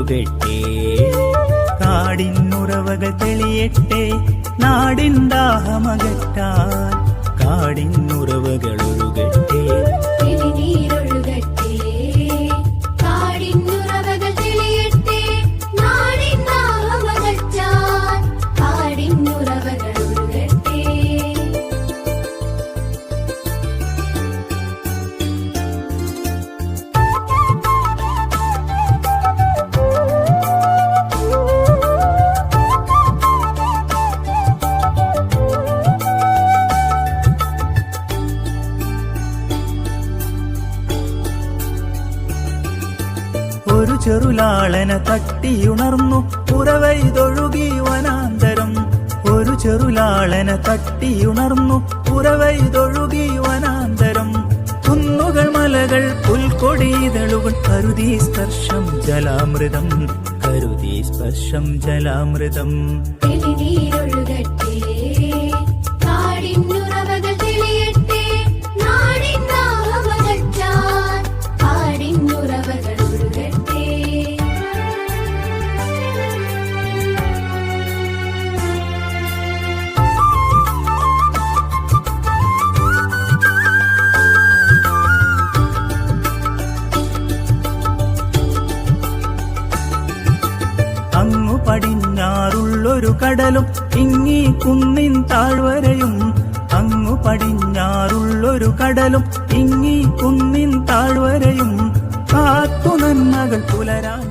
ഒഴുകട്ടെ, കാടിനുറവകൾ തെളിയട്ടെ, നാടിൻ ദാഹമകറ്റാൻ കാടിനുറവകൾ ഒഴുകട്ടെ. തെളിനീരൊഴുകട്ടെ, കാടിനുറവകൾ തെളിയട്ടെ, നാടിൻ ദാഹമകറ്റാൻ കാടിനുറവകൾ ഒഴുകട്ടെ. ഒരു ചെറുലാളന തട്ടിയുണർന്നു പുറവൈതൊഴുകി വനാന്തരം. ഒരു ചെറുലാളന തട്ടിയുണർന്നു പുറവൈതൊഴുകി വനാന്തരം. കുന്നുകൾ മലകൾ പുൽക്കൊടിതളുകൾ കരുതി സ്പർശം ജലാമൃതം, കരുതി സ്പർശം ജലാമൃതം. തെളിനീരൊഴുകട്ടെ, കാടിനുറവകൾ തെളിയട്ടെ, നാടിൻ ദാഹമകറ്റാൻ കാടിനുറവകൾ ഒഴുകട്ടെ. അങ്ങു പടിഞ്ഞാറുള്ളൊരു കടലും ഇങ്ങി കുന്നിൻ താഴ്വരയും. അങ്ങു പടിഞ്ഞാറുള്ളൊരു കടലും ഇങ്ങി കുന്നിൻ താഴ്വരയും. കാത്തു നന്മകൾ പുലരാൻ